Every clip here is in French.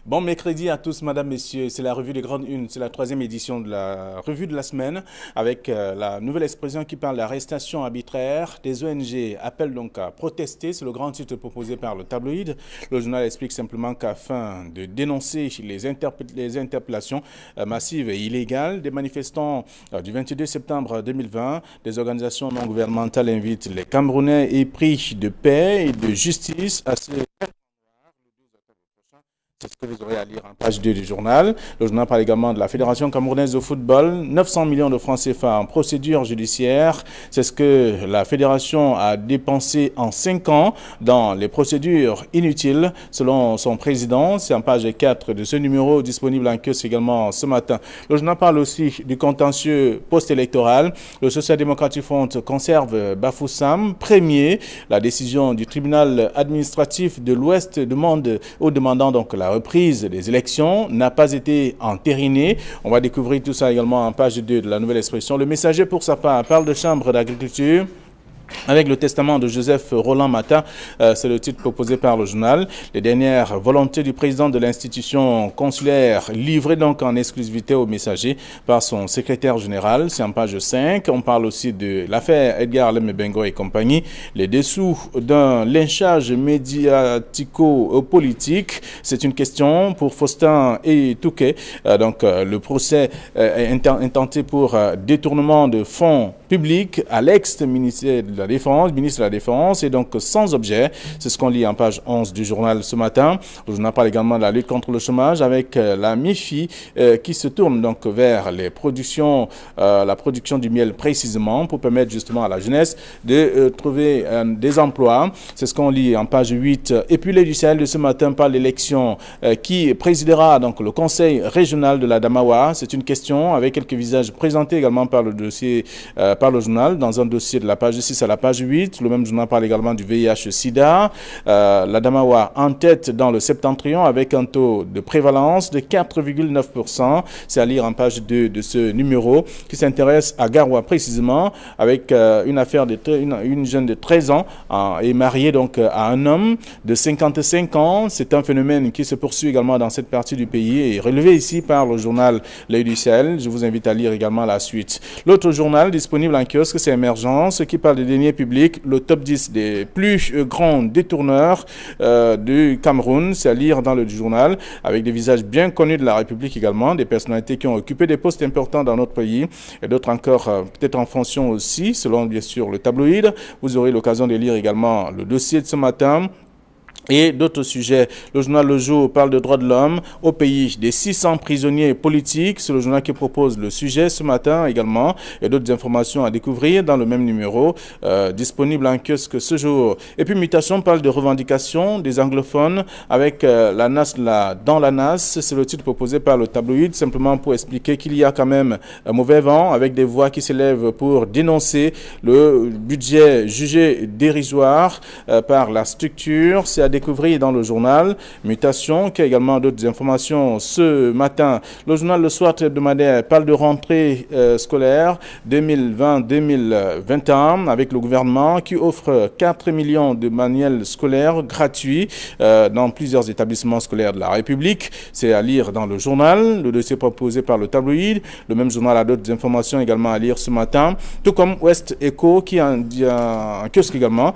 Bon mercredi à tous, madame, messieurs. C'est la revue des grandes unes. C'est la troisième édition de la revue de la semaine avec la nouvelle expression qui parle de l'arrestation arbitraire. Des ONG appellent donc à protester. C'est le grand titre proposé par le tabloïd. Le journal explique simplement qu'afin de dénoncer les interpellations massives et illégales des manifestants du 22 septembre 2020, des organisations non gouvernementales invitent les Camerounais épris de paix et de justice à se... C'est ce que vous aurez à lire en page 2 du journal. Le journal parle également de la Fédération camerounaise de football. 900 millions de francs CFA en procédure judiciaire. C'est ce que la Fédération a dépensé en 5 ans dans les procédures inutiles, selon son président. C'est en page 4 de ce numéro disponible en kiosque également ce matin. Le journal parle aussi du contentieux post-électoral. Le Social Democratic Front conserve Bafoussam premier. La décision du tribunal administratif de l'Ouest demande aux demandants donc la reprise des élections n'a pas été entérinée. On va découvrir tout ça également en page 2 de la nouvelle expression. Le Messager, pour sa part, parle de chambre d'agriculture. Avec le testament de Joseph Roland Mata, c'est le titre proposé par le journal. Les dernières volontés du président de l'institution consulaire livrées donc en exclusivité au Messager par son secrétaire général. C'est en page 5. On parle aussi de l'affaire Edgar Lemebengo et compagnie. Les dessous d'un lynchage médiatico-politique. C'est une question pour Faustin et Touquet. Le procès est intenté pour détournement de fonds publics à l'ex-ministère de la Défense, ministre de la Défense, et donc sans objet. C'est ce qu'on lit en page 11 du journal ce matin. Le journal parle également de la lutte contre le chômage avec la MIFI qui se tourne donc vers les productions, la production du miel précisément pour permettre justement à la jeunesse de trouver des emplois. C'est ce qu'on lit en page 8. Et puis l'élu Sahel de ce matin parle de l'élection qui présidera donc le conseil régional de la Damawa. C'est une question avec quelques visages présentés également par le dossier, par le journal dans un dossier de la page 6 à la page 8. Le même journal parle également du VIH-Sida. La Damawa en tête dans le septentrion avec un taux de prévalence de 4,9%. C'est à lire en page 2 de ce numéro qui s'intéresse à Garoua précisément avec une affaire de une jeune de 13 ans est mariée donc à un homme de 55 ans. C'est un phénomène qui se poursuit également dans cette partie du pays et relevé ici par le journal L'Œil du Sahel. Je vous invite à lire également la suite. L'autre journal disponible en kiosque, c'est Émergence qui parle des deniers publics, le top 10 des plus grands détourneurs du Cameroun. C'est à lire dans le journal avec des visages bien connus de la République également, des personnalités qui ont occupé des postes importants dans notre pays et d'autres encore peut-être en fonction aussi, selon bien sûr le tabloïd. Vous aurez l'occasion de lire également le dossier de ce matin. Et d'autres sujets. Le journal Le Jour parle de droits de l'homme au pays des 600 prisonniers politiques. C'est le journal qui propose le sujet ce matin également. Et d'autres informations à découvrir dans le même numéro disponible en kiosque ce jour. Et puis Mutation parle de revendications des anglophones avec la NAS dans la NAS. C'est le titre proposé par le tabloïd simplement pour expliquer qu'il y a quand même un mauvais vent avec des voix qui s'élèvent pour dénoncer le budget jugé dérisoire par la structure. C'est à découvrir dans le journal Mutation, qui a également d'autres informations ce matin. Le journal Le Soir hebdomadaire parle de rentrée scolaire 2020-2021 avec le gouvernement qui offre 4 millions de manuels scolaires gratuits dans plusieurs établissements scolaires de la République. C'est à lire dans le journal. Le dossier proposé par le tabloïd. Le même journal a d'autres informations également à lire ce matin. Tout comme West Echo qui a un kiosque également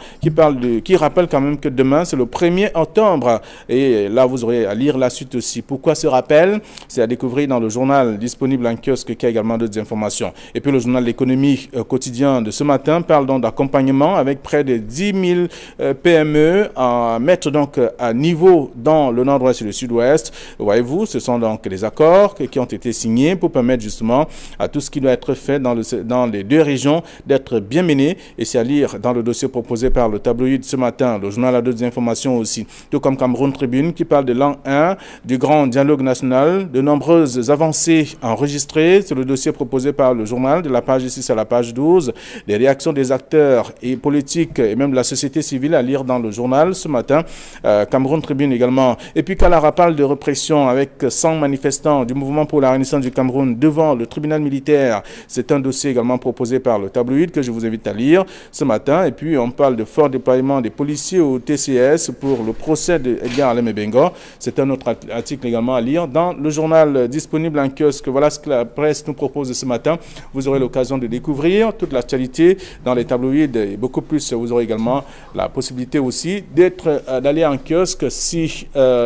qui rappelle quand même que demain c'est le 1er octobre. Et là, vous aurez à lire la suite aussi. Pourquoi ce rappel? C'est à découvrir dans le journal disponible en kiosque qui a également d'autres informations. Et puis le journal L'économie quotidien de ce matin parle donc d'accompagnement avec près de 10 000 PME à mettre donc à niveau dans le nord-ouest et le sud-ouest. Voyez-vous, ce sont donc des accords qui ont été signés pour permettre justement à tout ce qui doit être fait dans les deux régions d'être bien mené. Et c'est à lire dans le dossier proposé par le tabloïd ce matin. Le journal a d'autres informations aussi, tout comme Cameroun Tribune qui parle de l'an 1 du grand dialogue national, de nombreuses avancées enregistrées. C'est le dossier proposé par le journal de la page 6 à la page 12, des réactions des acteurs et politiques et même de la société civile à lire dans le journal ce matin. Cameroun Tribune également. Et puis Kalara parle de répression avec 100 manifestants du mouvement pour la renaissance du Cameroun devant le tribunal militaire. C'est un dossier également proposé par le tabloïd que je vous invite à lire ce matin. Et puis on parle de fort déploiement des policiers au TCS pour le procès de Edgar Alem Ebengo. C'est un autre article également à lire dans le journal disponible en kiosque. Voilà ce que la presse nous propose ce matin. Vous aurez l'occasion de découvrir toute l'actualité dans les tabloïds et beaucoup plus. Vous aurez également la possibilité aussi d'aller en kiosque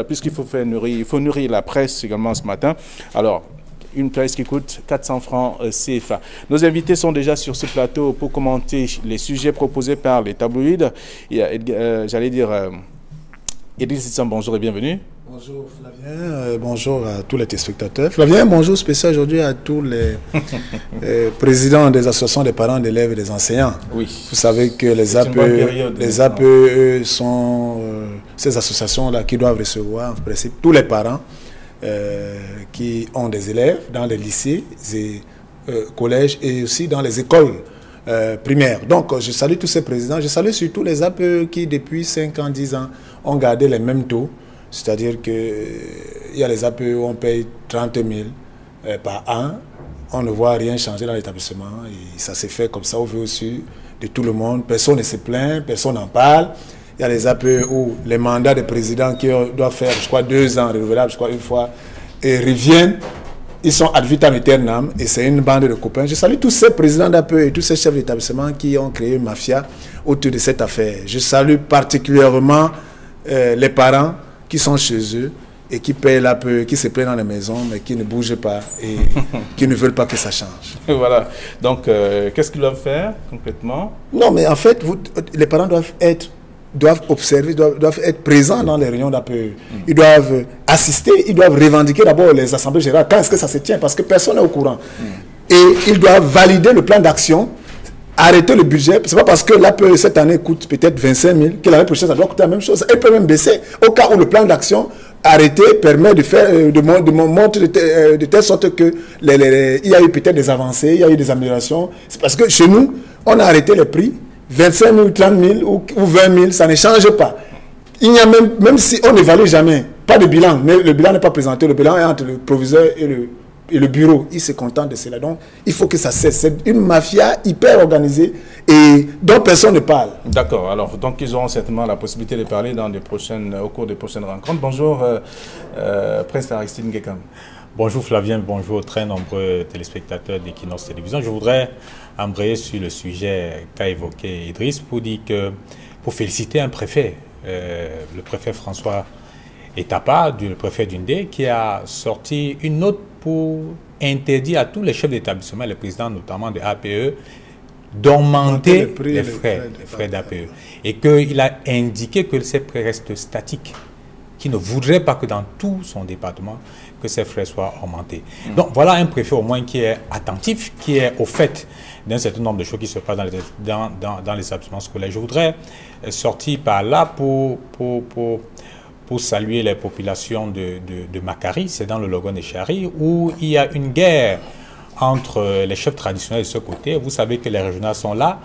puisqu'il faut nourrir la presse également ce matin. Alors, une presse qui coûte 400 francs CFA. Nos invités sont déjà sur ce plateau pour commenter les sujets proposés par les tabloïds. J'allais dire, Idriss Issam, bonjour et bienvenue. Bonjour Flavien, bonjour à tous les téléspectateurs. Flavien, bonjour spécial aujourd'hui à tous les présidents des associations des parents d'élèves et des enseignants. Oui. Vous savez que les APE sont ces associations-là qui doivent recevoir en principe tous les parents qui ont des élèves dans les lycées et collèges et aussi dans les écoles primaires. Donc, je salue tous ces présidents. Je salue surtout les APE qui, depuis 5 ans, 10 ans, ont gardé les mêmes taux. C'est-à-dire qu'il y a les APE où on paye 30 000 par an. On ne voit rien changer dans l'établissement. Et ça s'est fait comme ça au vu aussi de tout le monde. Personne ne se plaint, personne n'en parle. Il y a les APE où les mandats des présidents qui doivent faire, je crois, 2 ans renouvelables, je crois, une fois, et reviennent. Ils sont ad vitam aeternam et c'est une bande de copains. Je salue tous ces présidents d'APE et tous ces chefs d'établissement qui ont créé une mafia autour de cette affaire. Je salue particulièrement les parents qui sont chez eux et qui payent l'APE, qui se plaignent dans les maisons, mais qui ne bougent pas et qui ne veulent pas que ça change. Voilà. Donc, qu'est-ce qu'ils doivent faire concrètement? Non, mais en fait, les parents doivent observer, doivent être présents dans les réunions d'APE. Ils doivent assister, ils doivent revendiquer d'abord les assemblées générales. Quand est-ce que ça se tient? Parce que personne n'est au courant. Et ils doivent valider le plan d'action, arrêter le budget. Ce n'est pas parce que l'APE cette année coûte peut-être 25 000 que l'année prochaine ça doit coûter la même chose. Elle peut même baisser au cas où le plan d'action arrêté permet de faire de montrer de telle sorte que il y a eu peut-être des avancées, il y a eu des améliorations. C'est parce que chez nous, on a arrêté les prix. 25 000, 30 000 ou 20 000, ça ne change pas. Il n'y a même si on n'évalue jamais, pas de bilan, mais le bilan n'est pas présenté, le bilan est entre le proviseur et le bureau. Ils se contentent de cela. Donc, il faut que ça cesse. C'est une mafia hyper organisée et dont personne ne parle. D'accord. Alors, donc, ils auront certainement la possibilité de parler au cours des prochaines rencontres. Bonjour, Prince Aristide Ngekam. Bonjour Flavien, bonjour aux très nombreux téléspectateurs d'Equinox Télévision. Je voudrais embrayer sur le sujet qu'a évoqué Idriss pour féliciter un préfet, le préfet François Etapa, le préfet d'Undé, qui a sorti une note pour interdire à tous les chefs d'établissement, les présidents notamment de APE, d'augmenter les frais d'APE. Et qu'il a indiqué que ces frais restent statiques, qui ne voudrait pas que dans tout son département, que ces frais soient augmentés. Donc voilà un préfet au moins qui est attentif, qui est au fait d'un certain nombre de choses qui se passent dans les établissements scolaires. Je voudrais sortir par là pour saluer les populations de Makari, c'est dans le Logon des Chari, où il y a une guerre entre les chefs traditionnels de ce côté. Vous savez que les régionaux sont là.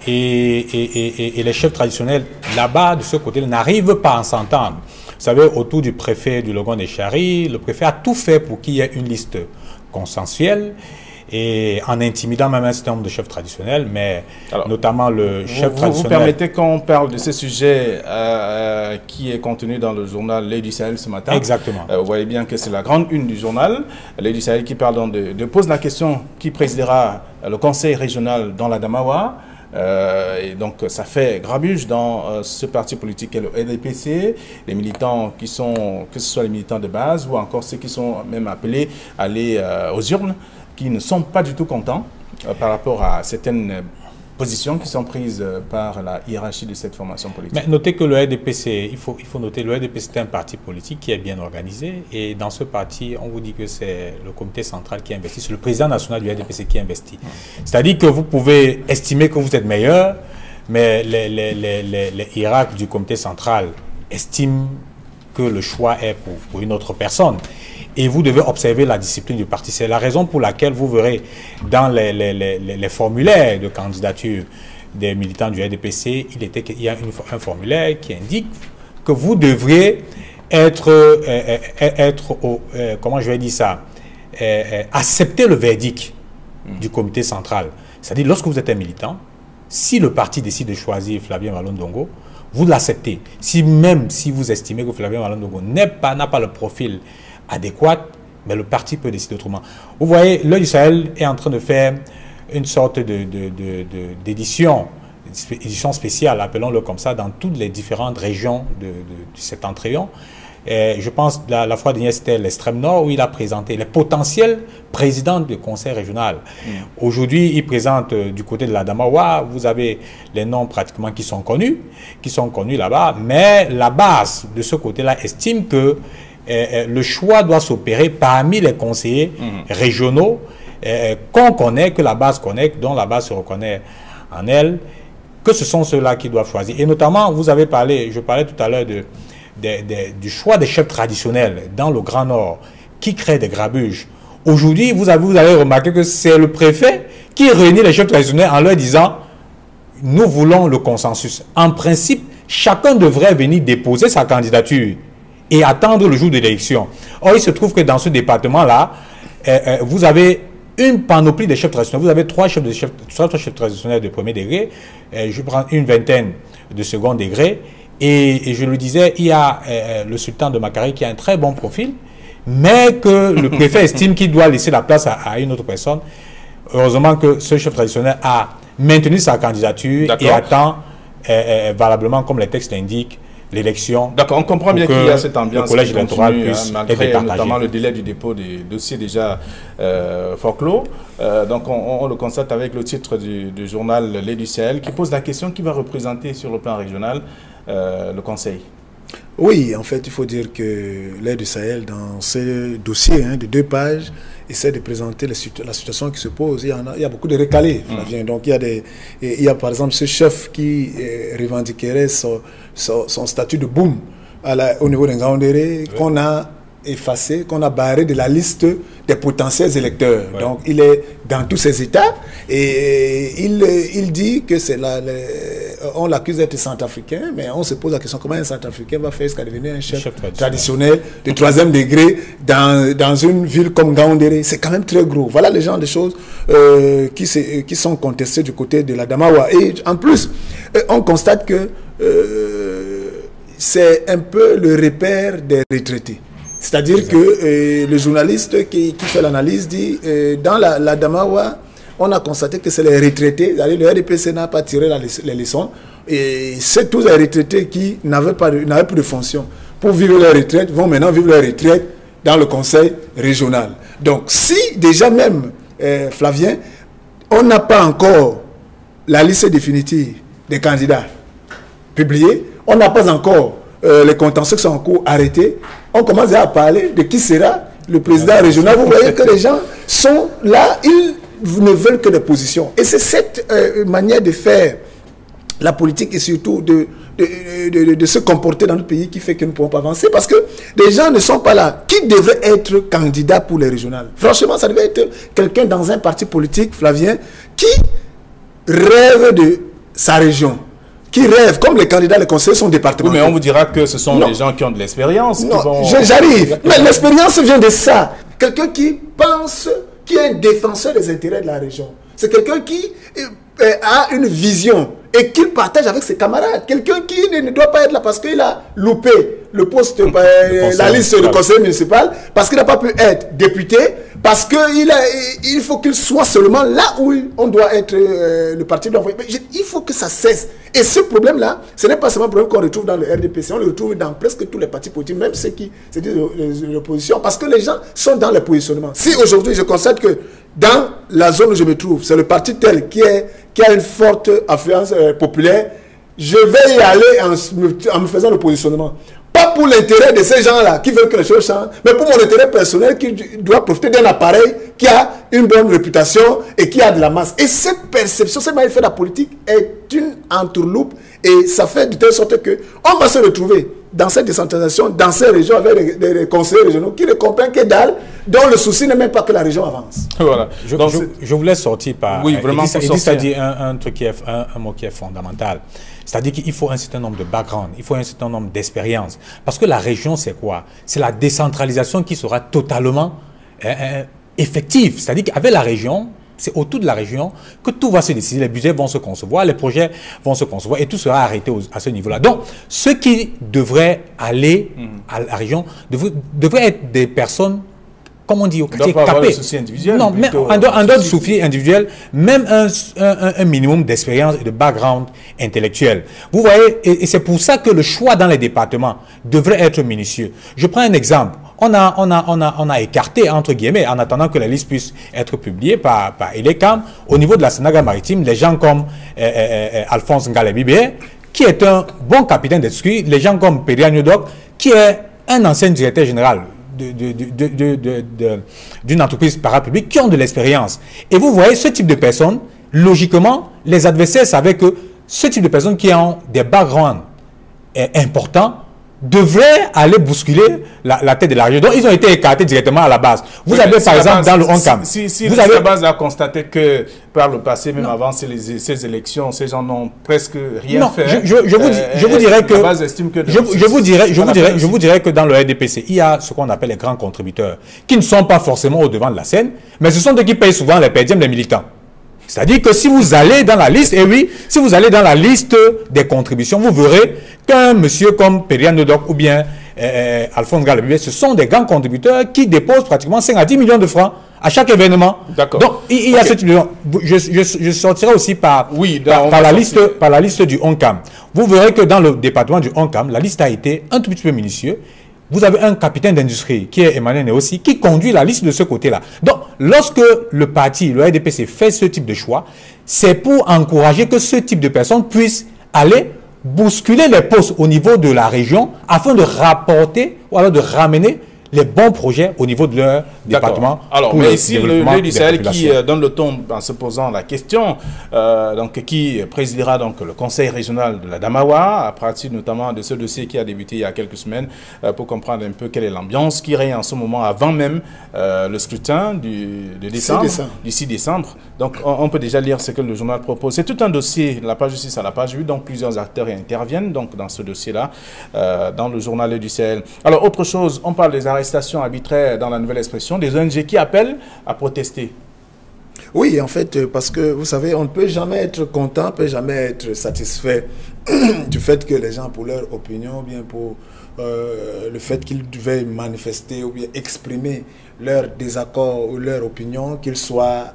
Et les chefs traditionnels là-bas, de ce côté, n'arrivent pas à s'entendre. Vous savez, autour du préfet du Logon des Chari, le préfet a tout fait pour qu'il y ait une liste consensuelle et en intimidant même un certain nombre de chefs traditionnels, mais alors, notamment le chef traditionnel... Vous permettez qu'on parle de ce sujet qui est contenu dans le journal L'Œil du Sahel ce matin. Exactement. Vous voyez bien que c'est la grande une du journal, L'Œil du Sahel, qui parle pose la question qui présidera le conseil régional dans la Damawa. Et donc ça fait grabuge dans ce parti politique qu'est le RDPC, les militants qui sont, que ce soit les militants de base ou encore ceux qui sont même appelés à aller aux urnes, qui ne sont pas du tout contents par rapport à certaines positions qui sont prises par la hiérarchie de cette formation politique. Mais notez que le RDPC, il faut noter, le RDPC est un parti politique qui est bien organisé et dans ce parti, on vous dit que c'est le comité central qui investit, c'est le président national du RDPC qui investit. C'est-à-dire que vous pouvez estimer que vous êtes meilleur, mais les hiérarques du comité central estiment que le choix est pour une autre personne. Et vous devez observer la discipline du parti. C'est la raison pour laquelle vous verrez dans les formulaires de candidature des militants du RDPC, il y a un formulaire qui indique que vous devriez comment je vais dire ça, accepter le verdict du comité central. C'est-à-dire, lorsque vous êtes un militant, si le parti décide de choisir Flavien Malondongo, vous l'acceptez. Même si vous estimez que Flavien Malandogo n'a pas le profil adéquat, mais le parti peut décider autrement. Vous voyez, l'Œil du Sahel est en train de faire une sorte d'édition spéciale, appelons-le comme ça, dans toutes les différentes régions de cet entrayon. Et je pense la fois dernière, c'était l'extrême nord où il a présenté les potentiels présidents du conseil régional. Aujourd'hui, il présente du côté de l'Adamawa, vous avez les noms pratiquement qui sont connus là-bas, mais la base de ce côté-là estime que le choix doit s'opérer parmi les conseillers régionaux qu'on connaît, que la base connaît, dont la base se reconnaît en elle, que ce sont ceux-là qui doivent choisir. Et notamment, je parlais tout à l'heure du choix des chefs traditionnels dans le Grand Nord qui créent des grabuges. Aujourd'hui, vous avez remarqué que c'est le préfet qui réunit les chefs traditionnels en leur disant « Nous voulons le consensus ». En principe, chacun devrait venir déposer sa candidature et attendre le jour de l'élection. Or, il se trouve que dans ce département-là, vous avez une panoplie de chefs traditionnels. Vous avez trois chefs traditionnels de premier degré, je prends une vingtaine de second degré, et je le disais, il y a le sultan de Makari qui a un très bon profil, mais que le préfet estime qu'il doit laisser la place à une autre personne. Heureusement que ce chef traditionnel a maintenu sa candidature et attend valablement, comme les textes l'indiquent, l'élection. D'accord, on comprend bien qu'il y a cette ambiance le collège électoral puisse malgré notamment le délai du dépôt des dossiers déjà forclos. Donc on le constate avec le titre du journal L'Œil du Sahel qui pose la question qui va représenter sur le plan régional le Conseil. Oui, en fait, il faut dire que L'Œil du Sahel, dans ce dossier de 2 pages, essaie de présenter la situation qui se pose. Il y a beaucoup de recalés, Flavien. Donc, il y a par exemple ce chef qui revendiquerait son statut de boom au niveau des Ngaoundéré, qu'on a effacé, qu'on a barré de la liste des potentiels électeurs. Ouais. Donc, il est dans tous ses états et il dit que c'est on l'accuse d'être centrafricain, mais on se pose la question comment un centrafricain va faire jusqu'à devenir un chef traditionnel de 3e degré dans une ville comme Ngaoundéré. C'est quand même très gros. Voilà les genres de choses qui sont contestées du côté de l'Adamawa. Et en plus, on constate que c'est un peu le repère des retraités. C'est-à-dire que le journaliste qui fait l'analyse dit dans l'Adamawa, on a constaté que c'est les retraités, le RDPC n'a pas tiré les leçons, et c'est tous les retraités qui n'avaient plus de fonction pour vivre leur retraite, vont maintenant vivre leur retraite dans le conseil régional. Donc si déjà même, Flavien, on n'a pas encore la liste définitive des candidats publiée, on n'a pas encore les contentieux qui sont en cours arrêtés, on commence à parler de qui sera le président régional. Vous voyez que les gens sont là, ils ne veulent que des positions. Et c'est cette manière de faire la politique et surtout de se comporter dans notre pays qui fait que nous ne pouvons pas avancer. Parce que les gens ne sont pas là. Qui devrait être candidat pour les régionales? Franchement, ça devait être quelqu'un dans un parti politique, Flavien, qui rêve de sa région, qui rêvent, comme les candidats, les conseillers sont départementaux. Oui, mais on vous dira que ce sont des gens qui ont de l'expérience. Non, j'arrive. Mais l'expérience vient de ça. Quelqu'un qui pense, qui est un défenseur des intérêts de la région. C'est quelqu'un qui a une vision et qu'il partage avec ses camarades. Quelqu'un qui ne doit pas être là parce qu'il a loupé le poste, la liste du conseil municipal, parce qu'il n'a pas pu être député, parce qu'il faut qu'il soit seulement là où on doit être, le parti doit envoyer. Il faut que ça cesse. Et ce problème-là, ce n'est pas seulement un problème qu'on retrouve dans le RDPC, on le retrouve dans presque tous les partis politiques, même ceux qui se disent l'opposition, parce que les gens sont dans le positionnement. Si aujourd'hui je constate que dans la zone où je me trouve, c'est le parti tel qui a une forte affluence populaire, je vais y aller en me faisant le positionnement. Pas pour l'intérêt de ces gens-là qui veulent que les choses changent, mais pour mon intérêt personnel qui doit profiter d'un appareil qui a une bonne réputation et qui a de la masse. Et cette perception, cette manière de faire la politique est une entourloupe et ça fait de telle sorte qu'on va se retrouver dans cette décentralisation, dans ces régions avec des conseillers régionaux qui ne comprennent que dalle, dont le souci n'est même pas que la région avance. Voilà. Je voulais sortir par... Oui, vraiment. Edith a dit un mot qui est fondamental. C'est-à-dire qu'il faut un certain nombre de background, il faut un certain nombre d'expériences. Parce que la région, c'est quoi? C'est la décentralisation qui sera totalement effective. C'est-à-dire qu'avec la région, c'est autour de la région que tout va se décider, les budgets vont se concevoir, les projets vont se concevoir et tout sera arrêté à ce niveau-là. Donc, ceux qui devraient aller à la région devraient être des personnes, comme on dit au quartier, capées. Non, mais en dehors de souci individuel, même un minimum d'expérience et de background intellectuel. Vous voyez, et c'est pour ça que le choix dans les départements devrait être minutieux. Je prends un exemple. On a écarté, entre guillemets, en attendant que la liste puisse être publiée par Elecam, au niveau de la Sénégal-Maritime, les gens comme Alphonse Ngalebibé, qui est un bon capitaine d'esprit, les gens comme Péria Nyodok, qui est un ancien directeur général d'une entreprise parapublique, qui ont de l'expérience. Et vous voyez, ce type de personnes, logiquement, les adversaires savaient que ce type de personnes qui ont des backgrounds importants devraient aller bousculer la tête de la région. Donc, ils ont été écartés directement à la base. Vous avez, par exemple, dans le ONCAM... Si la base a constaté que, par le passé, même avant ces élections, ces gens n'ont presque rien fait. Je vous dirais que... Je vous dirais que dans le RDPC, il y a ce qu'on appelle les grands contributeurs, qui ne sont pas forcément au devant de la scène, mais ce sont ceux qui payent souvent les perdièmes des militants. C'est-à-dire que si vous allez dans la liste, et oui, si vous allez dans la liste des contributions, vous verrez qu'un monsieur comme Péria Nyodok ou bien Alphonse Ngalebibé, ce sont des grands contributeurs qui déposent pratiquement 5 à 10 millions de francs à chaque événement. D'accord. Donc, il y a ce type de... Je sortirai aussi par la liste du ONCAM. Vous verrez que dans le département du ONCAM, la liste a été un tout petit peu minutieuse. Vous avez un capitaine d'industrie qui est Emmanuel Néossi qui conduit la liste de ce côté-là. Donc, lorsque le parti, le RDPC, fait ce type de choix, c'est pour encourager que ce type de personnes puissent aller bousculer les postes au niveau de la région afin de rapporter ou alors de ramener les bons projets au niveau de leur département. Alors, mais ici, le du Sahel qui donne le ton en se posant la question, donc qui présidera donc le conseil régional de la Damawa, à partir notamment de ce dossier qui a débuté il y a quelques semaines, pour comprendre un peu quelle est l'ambiance qui règne en ce moment, avant même le scrutin du 6 décembre. Donc, on peut déjà lire ce que le journal propose. C'est tout un dossier, la page 6 à la page 8, donc plusieurs acteurs interviennent donc, dans ce dossier-là, dans le journal du Sahel. Alors, autre chose, on parle des arrestations arbitraires dans la nouvelle expression, des ONG qui appellent à protester. Oui, en fait, parce que vous savez, on ne peut jamais être content, on ne peut jamais être satisfait du fait que les gens, pour leur opinion, ou bien pour le fait qu'ils devaient manifester ou bien exprimer leur désaccord ou leur opinion, qu'ils soient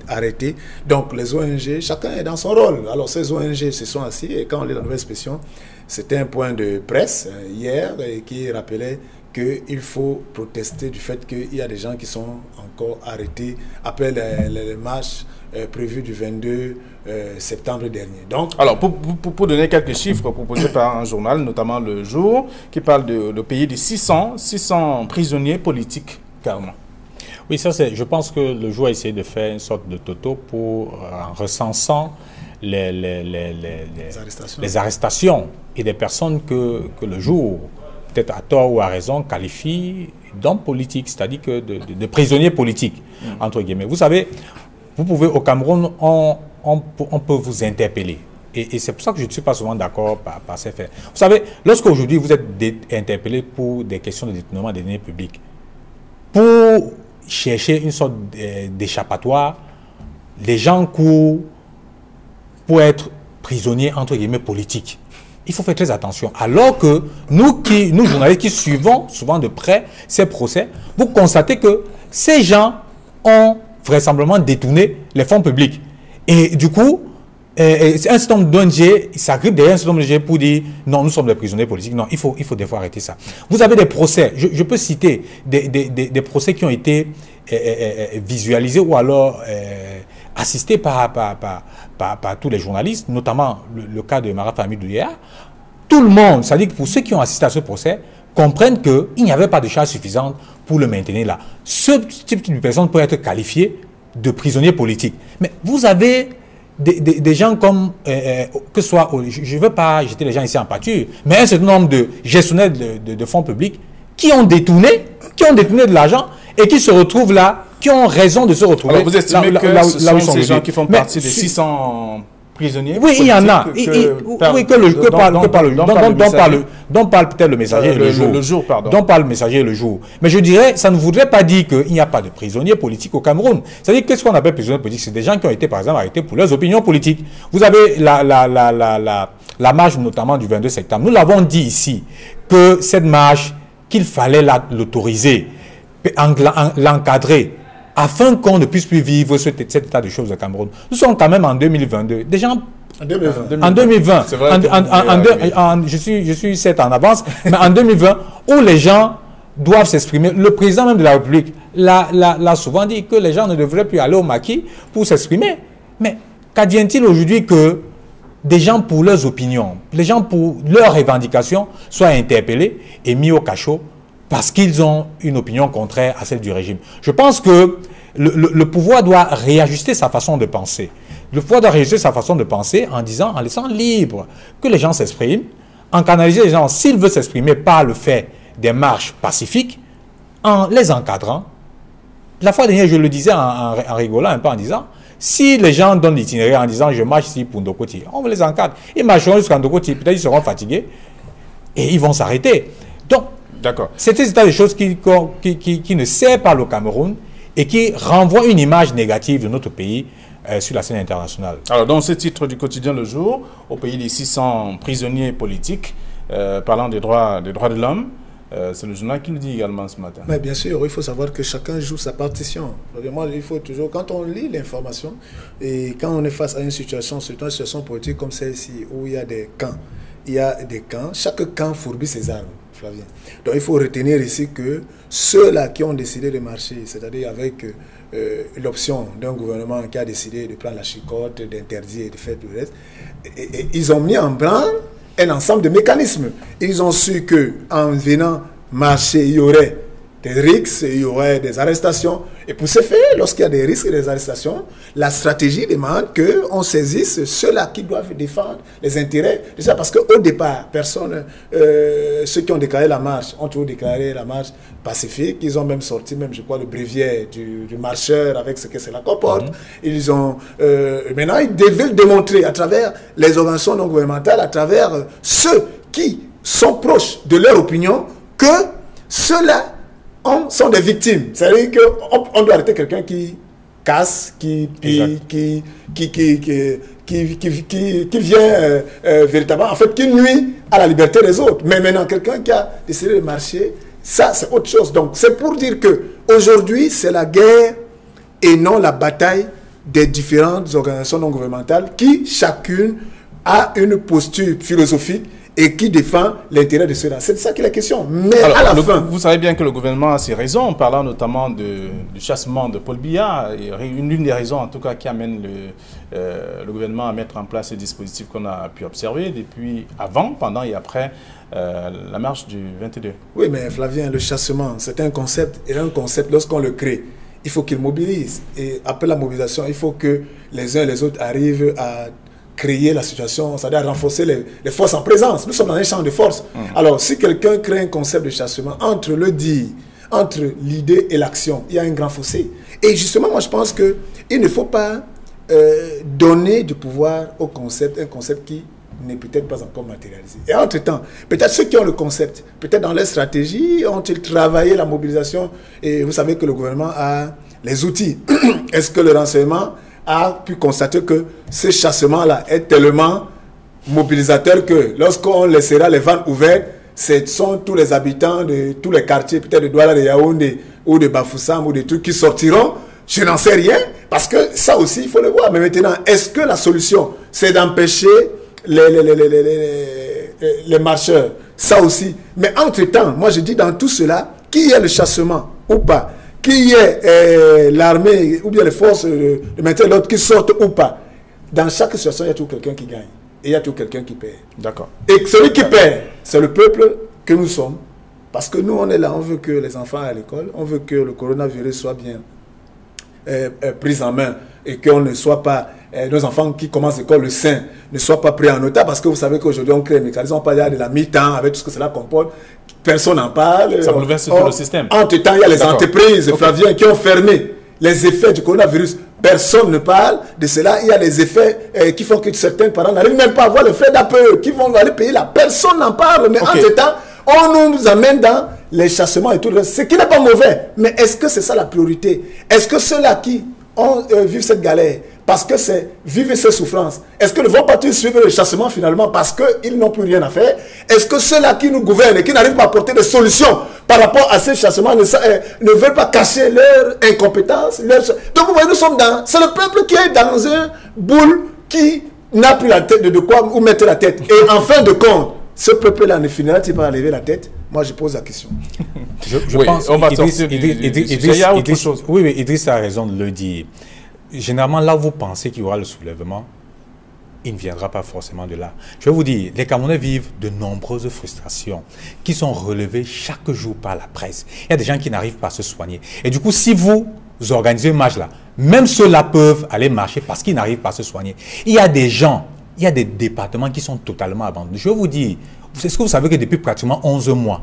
arrêtés. Donc les ONG, chacun est dans son rôle. Alors ces ONG se sont assis et quand on lit la nouvelle expression, c'était un point de presse hier qui rappelait qu'il faut protester du fait qu'il y a des gens qui sont encore arrêtés après les marches prévues du 22 septembre dernier. Donc, alors, pour donner quelques chiffres proposés par un journal, notamment Le Jour, qui parle de pays de 600 prisonniers politiques, carrément. Oui, ça c'est. Je pense que Le Jour a essayé de faire une sorte de toto pour en recensant les arrestations et des personnes que Le Jour, peut-être à tort ou à raison, qualifie d'hommes politiques, c'est-à-dire que de prisonniers politiques, entre guillemets. Vous savez, vous pouvez, au Cameroun, on peut vous interpeller. Et c'est pour ça que je ne suis pas souvent d'accord par ces faits. Vous savez, lorsqu'aujourd'hui vous êtes interpellé pour des questions de détournement des deniers publics, pour chercher une sorte d'échappatoire, les gens courent pour être prisonniers, entre guillemets, politiques. Il faut faire très attention. Alors que nous journalistes qui suivons souvent de près ces procès, vous constatez que ces gens ont vraisemblablement détourné les fonds publics. Et du coup, un certain nombre d'ONG s'agrippent derrière un certain nombre d'ONG pour dire non, nous sommes des prisonniers politiques. Non, il faut des fois arrêter ça. Vous avez des procès, je peux citer des procès qui ont été visualisés ou alors assistés par tous les journalistes, notamment le cas de Mara Famille Douya. Tout le monde, c'est-à-dire que pour ceux qui ont assisté à ce procès, comprennent qu'il n'y avait pas de charge suffisante pour le maintenir là. Ce type de personne peut être qualifié de prisonnier politique. Mais vous avez des gens comme, que ce soit, je ne veux pas jeter les gens ici en pâture, mais un certain nombre de gestionnaires de fonds publics qui ont détourné de l'argent et qui se retrouvent là, qui ont raison de se retrouver. Alors vous estimez que ce sont ces gens qui font partie des 600 prisonniers. Oui, il y en a. Dont parle peut-être le Messager le jour. Dont parle le Messager le jour. Mais je dirais, ça ne voudrait pas dire qu'il n'y a pas de prisonniers politiques au Cameroun. C'est-à-dire, qu'est-ce qu'on appelle prisonniers politiques? C'est des gens qui ont été, par exemple, arrêtés pour leurs opinions politiques. Vous avez la marche, notamment du 22 septembre. Nous l'avons dit ici, que cette marche, qu'il fallait l'autoriser, l'encadrer, afin qu'on ne puisse plus vivre cet état de choses au Cameroun. Nous sommes quand même en 2022. Des gens... En 2020. C'est vrai. Je suis 7 en avance, mais en 2020, où les gens doivent s'exprimer. Le président même de la République l'a souvent dit que les gens ne devraient plus aller au maquis pour s'exprimer. Mais qu'advient-il aujourd'hui que des gens pour leurs opinions, les gens pour leurs revendications soient interpellés et mis au cachot parce qu'ils ont une opinion contraire à celle du régime? Je pense que le pouvoir doit réajuster sa façon de penser. Le pouvoir doit réajuster sa façon de penser en laissant libre que les gens s'expriment, en canalisant les gens, s'ils veulent s'exprimer par le fait des marches pacifiques, en les encadrant. La fois dernière, je le disais en rigolant un peu, en disant, si les gens donnent l'itinéraire en disant, je marche ici pour Ndokoti, on les encadre. Ils marcheront jusqu'à Ndokoti, peut-être ils seront fatigués et ils vont s'arrêter. Donc, c'est un état de choses qui ne sert pas le Cameroun et qui renvoie une image négative de notre pays sur la scène internationale. Alors, dans ce titre du quotidien Le Jour, au pays des 600 prisonniers politiques, parlant des droits de l'homme, c'est le journal qui le dit également ce matin. Mais bien sûr, il faut savoir que chacun joue sa partition. Moi, il faut toujours, quand on lit l'information, et quand on est face à une situation, surtout une situation politique comme celle-ci, où il y a des camps, chaque camp fourbit ses armes, Flavien. Donc il faut retenir ici que ceux-là qui ont décidé de marcher, c'est-à-dire avec l'option d'un gouvernement qui a décidé de prendre la chicotte, d'interdire et de faire tout le reste, et ils ont mis en branle un ensemble de mécanismes. Ils ont su qu'en venant marcher, il y aurait des risques, il y aurait des arrestations. Et pour ce faire, lorsqu'il y a des risques et des arrestations, la stratégie demande qu'on saisisse ceux-là qui doivent défendre les intérêts de ça. Parce qu'au départ, ceux qui ont déclaré la marche ont toujours déclaré la marche pacifique. Ils ont même sorti, je crois, le bréviaire du marcheur avec ce que cela comporte. Ils ont, maintenant, ils devaient démontrer à travers les organisations non gouvernementales, à travers ceux qui sont proches de leur opinion, que ceux-là sont des victimes. C'est-à-dire qu'on doit arrêter quelqu'un qui casse, qui vient véritablement, en fait, qui nuit à la liberté des autres. Mais maintenant, quelqu'un qui a décidé de marcher, ça, c'est autre chose. Donc, c'est pour dire qu'aujourd'hui, c'est la guerre et non la bataille des différentes organisations non gouvernementales qui, chacune, a une posture philosophique et qui défend l'intérêt de ceux-là. C'est de ça qu'il est question. Mais alors, à la fin... Vous savez bien que le gouvernement a ses raisons, en parlant notamment du chassement de Paul Biya, l'une des raisons en tout cas qui amène le gouvernement à mettre en place ce dispositif qu'on a pu observer depuis avant, pendant et après la marche du 22. Oui, mais Flavien, le chassement, c'est un concept, et un concept, lorsqu'on le crée, il faut qu'il mobilise. Et après la mobilisation, il faut que les uns et les autres arrivent à créer la situation, c'est-à-dire renforcer les forces en présence. Nous sommes dans un champ de force. Alors, si quelqu'un crée un concept de chassement, entre le dire, entre l'idée et l'action, il y a un grand fossé. Et justement, moi, je pense qu'il ne faut pas donner du pouvoir au concept, un concept qui n'est peut-être pas encore matérialisé. Et entre-temps, peut-être ceux qui ont le concept, peut-être dans leur stratégie, ont-ils travaillé la mobilisation, et vous savez que le gouvernement a les outils. Est-ce que le renseignement a pu constater que ce chassement-là est tellement mobilisateur que lorsqu'on laissera les vannes ouvertes, ce sont tous les habitants de tous les quartiers, peut-être de Douala, de Yaoundé ou de Bafoussam ou des trucs qui sortiront. Je n'en sais rien, parce que ça aussi, il faut le voir. Mais maintenant, est-ce que la solution, c'est d'empêcher les marcheurs? Ça aussi. Mais entre-temps, moi je dis dans tout cela, qu'il y ait le chassement ou pas, qu'il y ait l'armée ou bien les forces de maintien de l'ordre qui sortent ou pas, dans chaque situation, il y a toujours quelqu'un qui gagne. Et il y a toujours quelqu'un qui perd. D'accord. Et celui qui perd, c'est le peuple que nous sommes. Parce que nous, on est là, on veut que les enfants aient à l'école, on veut que le coronavirus soit bien pris en main et qu'on ne soit pas, nos enfants qui commencent l'école, le sein, ne soient pas pris en otage. Parce que vous savez qu'aujourd'hui, on crée un mécanisme, on parle de la mi-temps avec tout ce que cela comporte. Personne n'en parle. Ça bouleverse tout le système. Entre-temps, il y a les entreprises, Flavien, qui ont fermé. les effets du coronavirus, personne ne parle de cela. Il y a les effets qui font que certains parents n'arrivent même pas à voir le frais d'APE, qui vont aller payer là. Personne n'en parle. Mais en ce temps, on nous amène dans les chassements et tout le reste. Ce qui n'est pas mauvais. Mais est-ce que c'est ça la priorité? Est-ce que ceux-là qui vivent cette galère, parce que c'est vivre ces souffrances, est-ce que ne vont pas tous suivre le chassement finalement parce qu'ils n'ont plus rien à faire? Est-ce que ceux-là qui nous gouvernent et qui n'arrivent pas à apporter des solutions par rapport à ces chassements ne veulent pas cacher leur incompétence? Donc vous voyez, nous sommes dans... C'est le peuple qui est dans un boule qui n'a plus la tête de quoi où mettre la tête. Et en fin de compte, ce peuple-là ne finira-t-il pas à lever la tête? Moi, je pose la question. Je pense on va sortir oui, Idriss a raison de le dire. Généralement, là où vous pensez qu'il y aura le soulèvement, il ne viendra pas forcément de là. Je vais vous dire, les Camerounais vivent de nombreuses frustrations qui sont relevées chaque jour par la presse. Il y a des gens qui n'arrivent pas à se soigner. Et du coup, si vous organisez une marche là, même ceux-là peuvent aller marcher parce qu'ils n'arrivent pas à se soigner. Il y a des gens, il y a des départements qui sont totalement abandonnés. Je vais vous dire, est-ce que vous savez que depuis pratiquement 11 mois,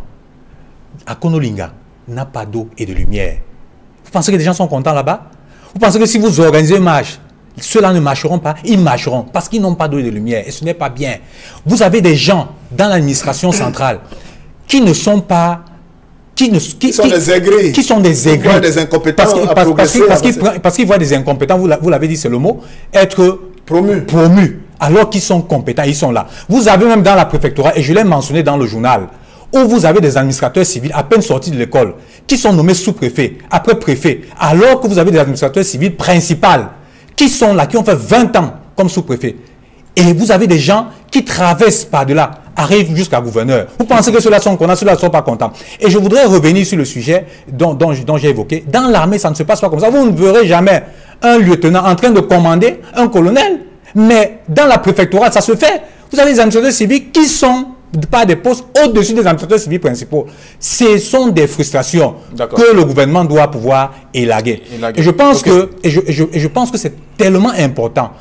à Konolinga, n'a pas d'eau et de lumière? Vous pensez que les gens sont contents là-bas? Vous pensez que si vous organisez une marche, ceux-là ne marcheront pas? Ils marcheront parce qu'ils n'ont pas d'eau et de lumière. Et ce n'est pas bien. Vous avez des gens dans l'administration centrale qui ne sont pas... Qui sont des aigris. Qui sont des aigris. Ils voient des incompétents parce qu'ils voient des incompétents, vous l'avez dit, c'est le mot, être promus. Alors qu'ils sont compétents, ils sont là. Vous avez même dans la préfecture, et je l'ai mentionné dans le journal, où vous avez des administrateurs civils à peine sortis de l'école, qui sont nommés sous-préfets, après préfets, alors que vous avez des administrateurs civils principaux, qui sont là, qui ont fait 20 ans comme sous-préfets. Et vous avez des gens qui traversent par-delà, arrivent jusqu'à gouverneur. Vous pensez que ceux-là sont contents, ceux-là ne sont pas contents. Et je voudrais revenir sur le sujet dont j'ai évoqué. Dans l'armée, ça ne se passe pas comme ça. Vous ne verrez jamais un lieutenant en train de commander un colonel. Mais dans la préfectorale, ça se fait. Vous avez des administrateurs civils qui sont pas des postes au-dessus des administrateurs civils principaux. Ce sont des frustrations que le gouvernement doit pouvoir élaguer. Et je pense je pense que c'est tellement important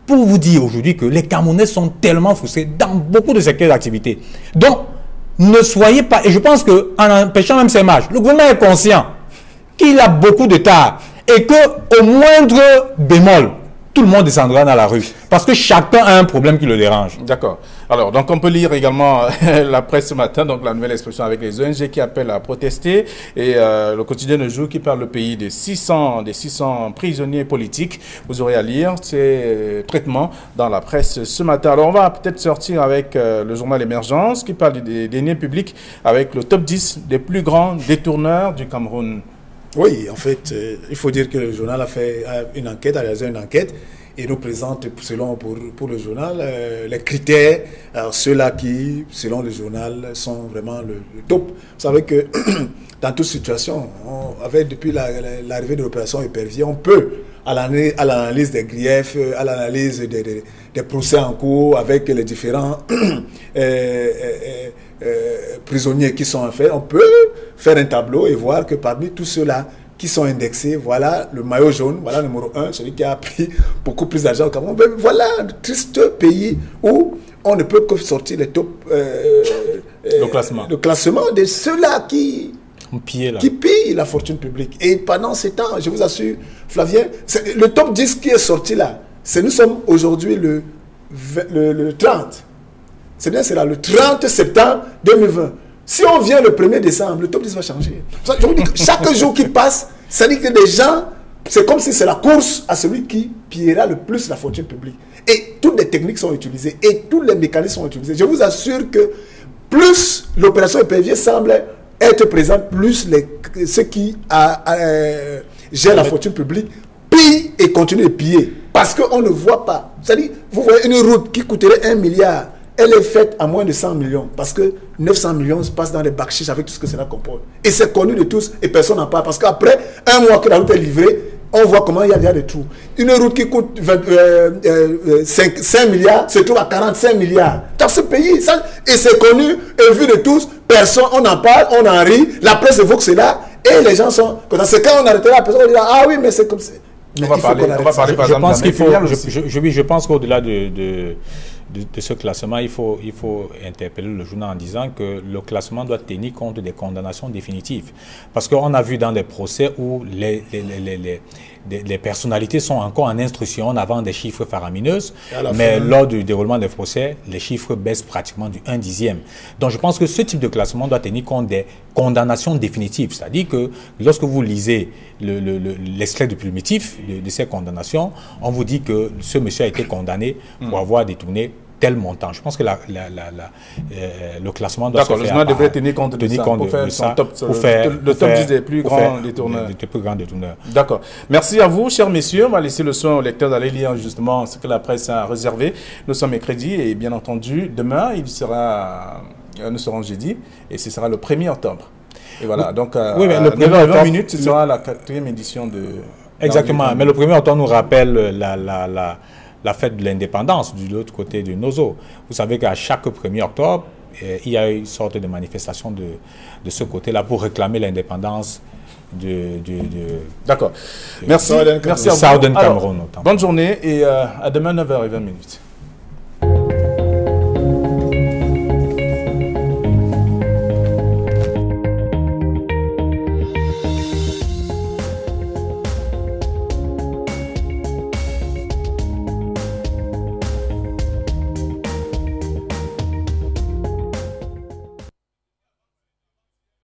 pour vous dire aujourd'hui que les Camerounais sont tellement frustrés dans beaucoup de secteurs d'activité. Donc, ne soyez pas... Et je pense qu'en empêchant même ces marches, le gouvernement est conscient qu'il a beaucoup de tard et qu'au moindre bémol, tout le monde descendra dans la rue. Parce que chacun a un problème qui le dérange. D'accord. Alors, donc on peut lire également la presse ce matin, donc la nouvelle expression avec les ONG qui appellent à protester et le quotidien Le Jour qui parle le pays des 600 prisonniers politiques. Vous aurez à lire ces traitements dans la presse ce matin. Alors, on va peut-être sortir avec le journal Émergence qui parle des deniers publics avec le top 10 des plus grands détourneurs du Cameroun. Oui, en fait, il faut dire que le journal a réalisé une enquête et nous présente, pour le journal, les critères, ceux-là qui, selon le journal, sont vraiment le top. Vous savez que dans toute situation, depuis l'arrivée de l'opération Épervier, on peut, à l'analyse des griefs, à l'analyse des procès en cours avec les différents prisonniers qui sont en fait, on peut faire un tableau et voir que parmi tous ceux-là qui sont indexés, voilà le maillot jaune, voilà le numéro 1, celui qui a pris beaucoup plus d'argent au Cameroun. Voilà un triste pays où on ne peut que sortir les top le classement de ceux-là qui pillent la fortune publique. Et pendant ces temps, je vous assure, Flavien, le top 10 qui est sorti là, nous sommes aujourd'hui le 30. C'est bien, c'est là, le 30 septembre 2020. Si on vient le 1er décembre, le top 10 va changer. Je vous dis que chaque jour qui passe, ça dit que des gens, c'est comme si c'est la course à celui qui pillera le plus la fortune publique. Et toutes les techniques sont utilisées et tous les mécanismes sont utilisés. Je vous assure que plus l'opération Épervier semble être présente, plus ceux qui gèrent la fortune publique pillent et continuent de piller. Parce qu'on ne voit pas. C'est-à-dire, vous voyez une route qui coûterait 1 milliard. Elle est faite à moins de 100 millions parce que 900 millions se passent dans les bacs chiches avec tout ce que cela comporte. Et c'est connu de tous et personne n'en parle parce qu'après un mois que la route est livrée, on voit comment il y a des trous. Une route qui coûte 5 milliards se trouve à 45 milliards. Dans ce pays, ça, et c'est connu et vu de tous, personne, on en parle, on en rit, la presse évoque cela et les gens sont... C'est quand on arrêtera la personne, on dira ah oui mais c'est comme ça. On va parler par exemple je pense qu'au-delà ce classement, il faut interpeller le journal en disant que le classement doit tenir compte des condamnations définitives. Parce qu'on a vu dans des procès où les personnalités sont encore en instruction en avant des chiffres faramineuses, mais lors du déroulement des procès, les chiffres baissent pratiquement du 1/10. Donc je pense que ce type de classement doit tenir compte des condamnations définitives. C'est-à-dire que lorsque vous lisez l'extrait du primitif de ces condamnations, on vous dit que ce monsieur a été condamné pour avoir détourné tel montant. Je pense que le classement doit se faire. D'accord, le journal devrait tenir compte de ça pour faire son top. Le top 10 des plus grands détourneurs. D'accord. Merci à vous, chers messieurs. On va laisser le soin aux lecteurs d'aller lire justement ce que la presse a réservé. Nous sommes mercredi et bien entendu, demain, nous serons jeudi et ce sera le 1er octobre. Et voilà, donc oui, mais le 9h20 minutes, ce sera la 4e édition de... Exactement, mais le 1er octobre nous rappelle la fête de l'indépendance de l'autre côté du Nozo. Vous savez qu'à chaque 1er octobre, il y a une sorte de manifestation de ce côté-là pour réclamer l'indépendance D'accord. Merci à vous. Southern Cameroun notamment. Bonne journée et à demain 9h20 minutes.